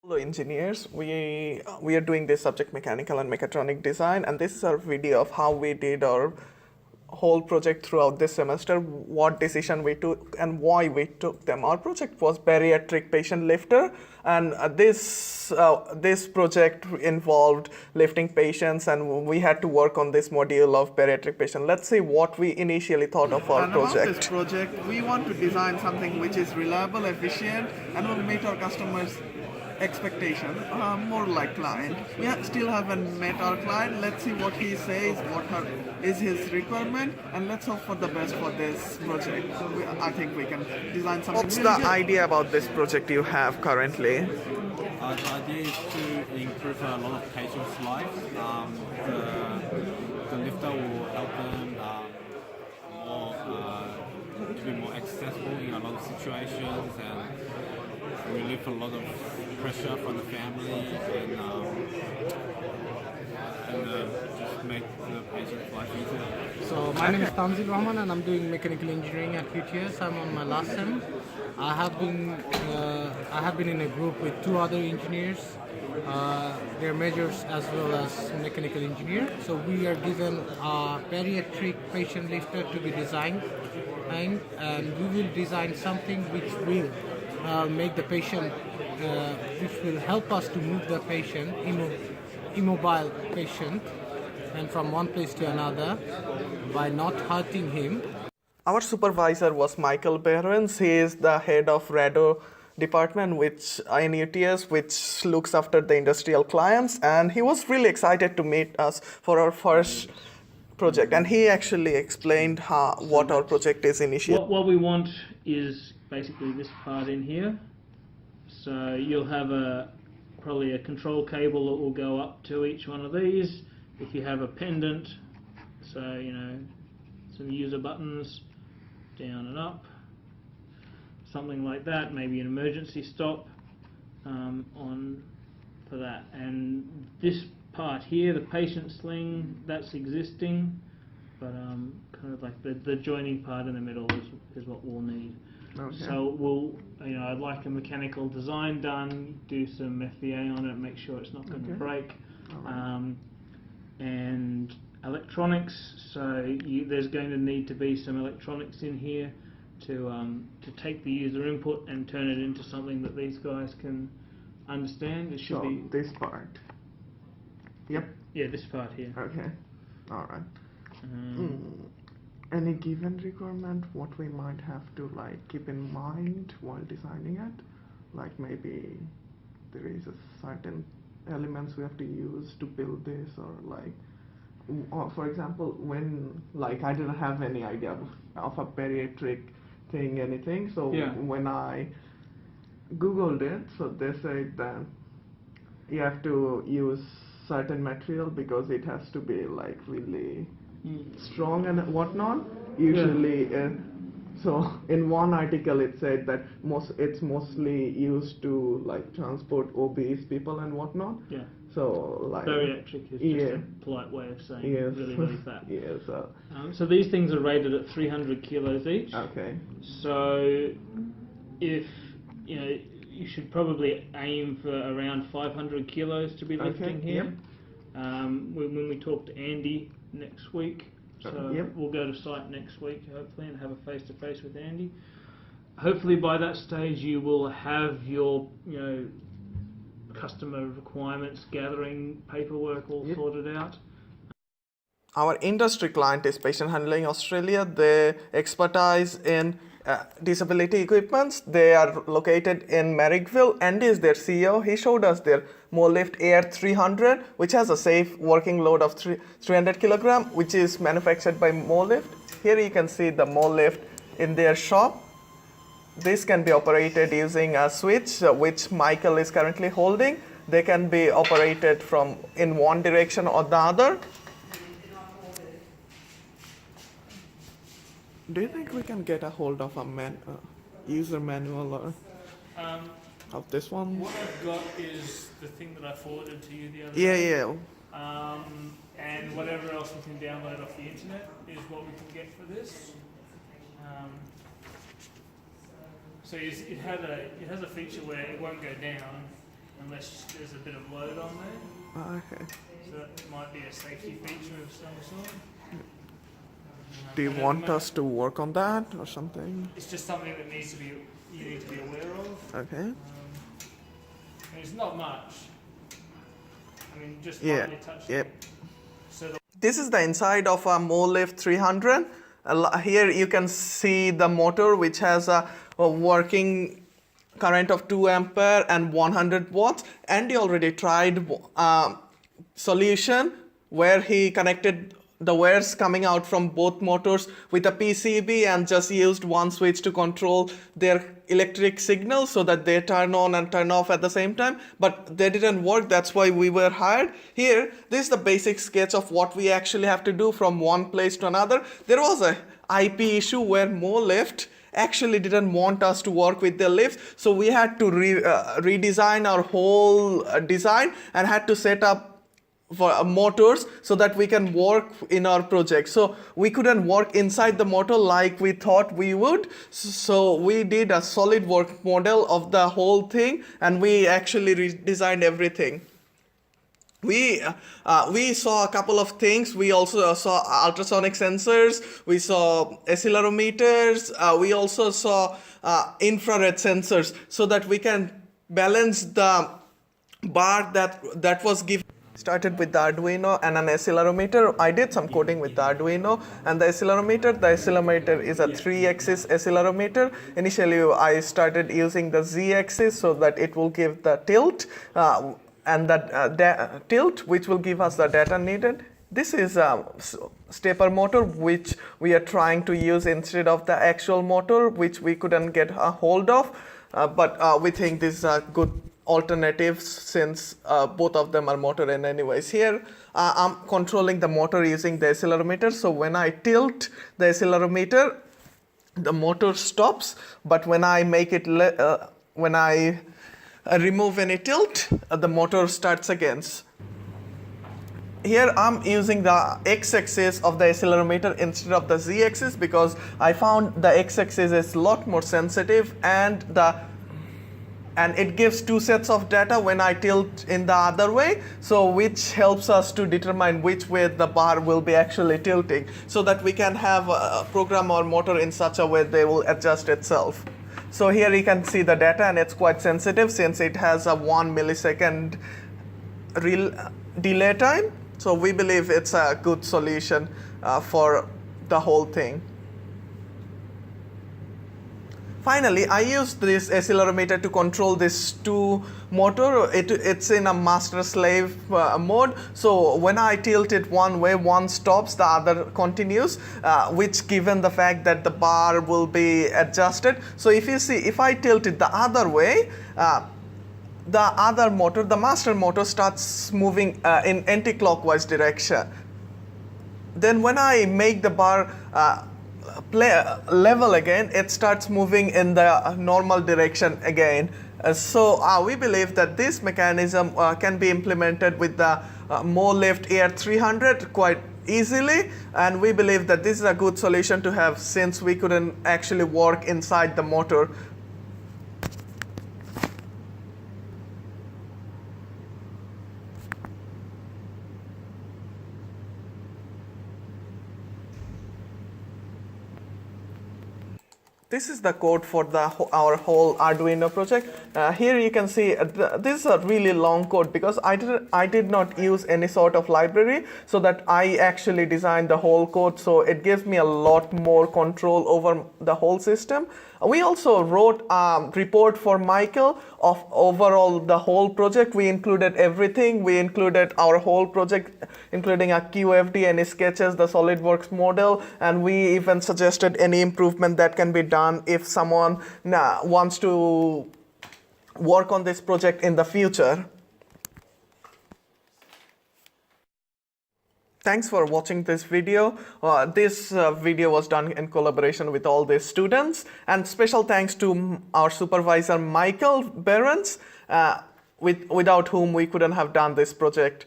Hello engineers, we are doing this subject mechanical and mechatronic design, and this is our video of how we did our whole project throughout this semester, what decision we took and why we took them. Our project was bariatric patient lifter, and this project involved lifting patients, and we had to work on this module of bariatric patient. Let's see what we initially thought of our project. About this project, we want to design something which is reliable, efficient, and will meet our customers' expectation, more like client. We still haven't met our client. Let's see what he says, is his requirement, and let's hope for the best for this project. So I think we can design something. What's really the idea about this project you have currently? The idea is to improve a lot of patients' lives. The lifter will help them to be more accessible in a lot of situations and relieve a lot of pressure from the family and just make the patient's life easier. So my name is Tanzil Rahman and I'm doing mechanical engineering at QTS. I'm on my last sem. I have been in a group with two other engineers. They're majors as well as mechanical engineer. So we are given a bariatric patient lifter to be designed, and we will design something which will make the patient, which will help us to move the patient, immobile patient, and from one place to another by not hurting him. Our supervisor was Michael Behrens. He is the head of RADO department which in UTS, which looks after the industrial clients, and he was really excited to meet us for our first project, and he actually explained what our project is initially. What we want is basically this part in here. So you'll have probably a control cable that will go up to each one of these. If you have a pendant, so some user buttons down and up, something like that, maybe an emergency stop on for that. And this part here, the patient sling, that's existing, but kind of like the joining part in the middle is what we'll need. Okay. So I'd like a mechanical design done, do some FVA on it, make sure it's not going to break, right. And electronics. So there's going to need to be some electronics in here to take the user input and turn it into something that these guys can understand. It should be this part. Yep. Yeah, this part here. Okay. All right. Any given requirement what we might have to keep in mind while designing it? Like maybe there is a certain elements we have to use to build this, or for example, when I didn't have any idea of a bariatric thing, anything. So when I Googled it, so they said that you have to use certain material because it has to be really strong and whatnot. Usually, so in one article it said that it's mostly used to transport obese people and whatnot. Yeah. So bariatric is just a polite way of saying really fat. Yes. So these things are rated at 300 kilos each. Okay. So if you should probably aim for around 500 kilos to be lifting here. Yep. When we talk to Andy next week, so we'll go to site next week hopefully and have a face-to-face with Andy. Hopefully by that stage you will have your customer requirements gathering paperwork all sorted out. Our industry client is Patient Handling Australia. They expertise in disability equipments. They are located in Marrickville. Andy is their CEO. He showed us their MoLift Air 300, which has a safe working load of 300 kilogram, which is manufactured by MoLift. Here you can see the MoLift in their shop. This can be operated using a switch, which Michael is currently holding. They can be operated in one direction or the other. Do you think we can get a hold of a user manual or of this one? What I've got is the thing that I forwarded to you the other day. Yeah. And whatever else we can download off the internet is what we can get for this. So it has a feature where it won't go down unless unless there's a bit of load on there. Okay. So that might be a safety feature of some sort. Do you But at want the us to work on that or something? It's just something that you need to be aware of. Okay. I mean, it's not much. I mean, just Yeah. lightly touching. Yep. So the This is the inside of a MoLift 300. Here you can see the motor, which has a working current of 2 ampere and 100 watts. Andy already tried solution where he connected the wires coming out from both motors with a PCB and just used one switch to control their electric signal so that they turn on and turn off at the same time, but they didn't work. That's why we were hired. Here, this is the basic sketch of what we actually have to do from one place to another. There was a IP issue where MoLift actually didn't want us to work with the lift, so we had to redesign our whole design and had to set up for motors so that we can work in our project. So we couldn't work inside the motor like we thought we would. So we did a solid work model of the whole thing and we actually redesigned everything. We saw a couple of things. We also saw ultrasonic sensors. We saw accelerometers. We also saw infrared sensors so that we can balance the bar that was given. Started with the Arduino and an accelerometer. I did some coding with the Arduino and the accelerometer. The accelerometer is a 3-axis accelerometer. Initially, I started using the Z-axis so that it will give the tilt and that tilt, which will give us the data needed. This is a stepper motor, which we are trying to use instead of the actual motor, which we couldn't get a hold of. But we think this is a good alternatives since both of them are motor in anyways. Here I'm controlling the motor using the accelerometer, so when I tilt the accelerometer the motor stops, but when I make it when I remove any tilt the motor starts again. Here I'm using the x-axis of the accelerometer instead of the z-axis because I found the x-axis is a lot more sensitive and it gives two sets of data when I tilt in the other way, so which helps us to determine which way the bar will be actually tilting so that we can have a program or motor in such a way they will adjust itself. So here you can see the data and it's quite sensitive since it has a 1 millisecond delay time. So we believe it's a good solution for the whole thing. Finally, I used this accelerometer to control this 2 motor. It's in a master-slave mode. So when I tilt it one way, one stops, the other continues, which given the fact that the bar will be adjusted. So if you see, if I tilt it the other way, the other motor, the master motor, starts moving in anti-clockwise direction. Then when I make the bar level again, it starts moving in the normal direction again. So we believe that this mechanism can be implemented with the MoLift AR300 quite easily, and we believe that this is a good solution to have since we couldn't actually work inside the motor. This is the code for our whole Arduino project. Here you can see this is a really long code because I did not use any sort of library, so that I actually designed the whole code, so it gives me a lot more control over the whole system. We also wrote a report for Michael of overall the whole project. We included everything. We included our whole project, including a QFD, any sketches, the SolidWorks model, and we even suggested any improvement that can be done if someone wants to work on this project in the future. Thanks for watching this video. This video was done in collaboration with all the students, and special thanks to our supervisor Michael Behrens, without whom we couldn't have done this project.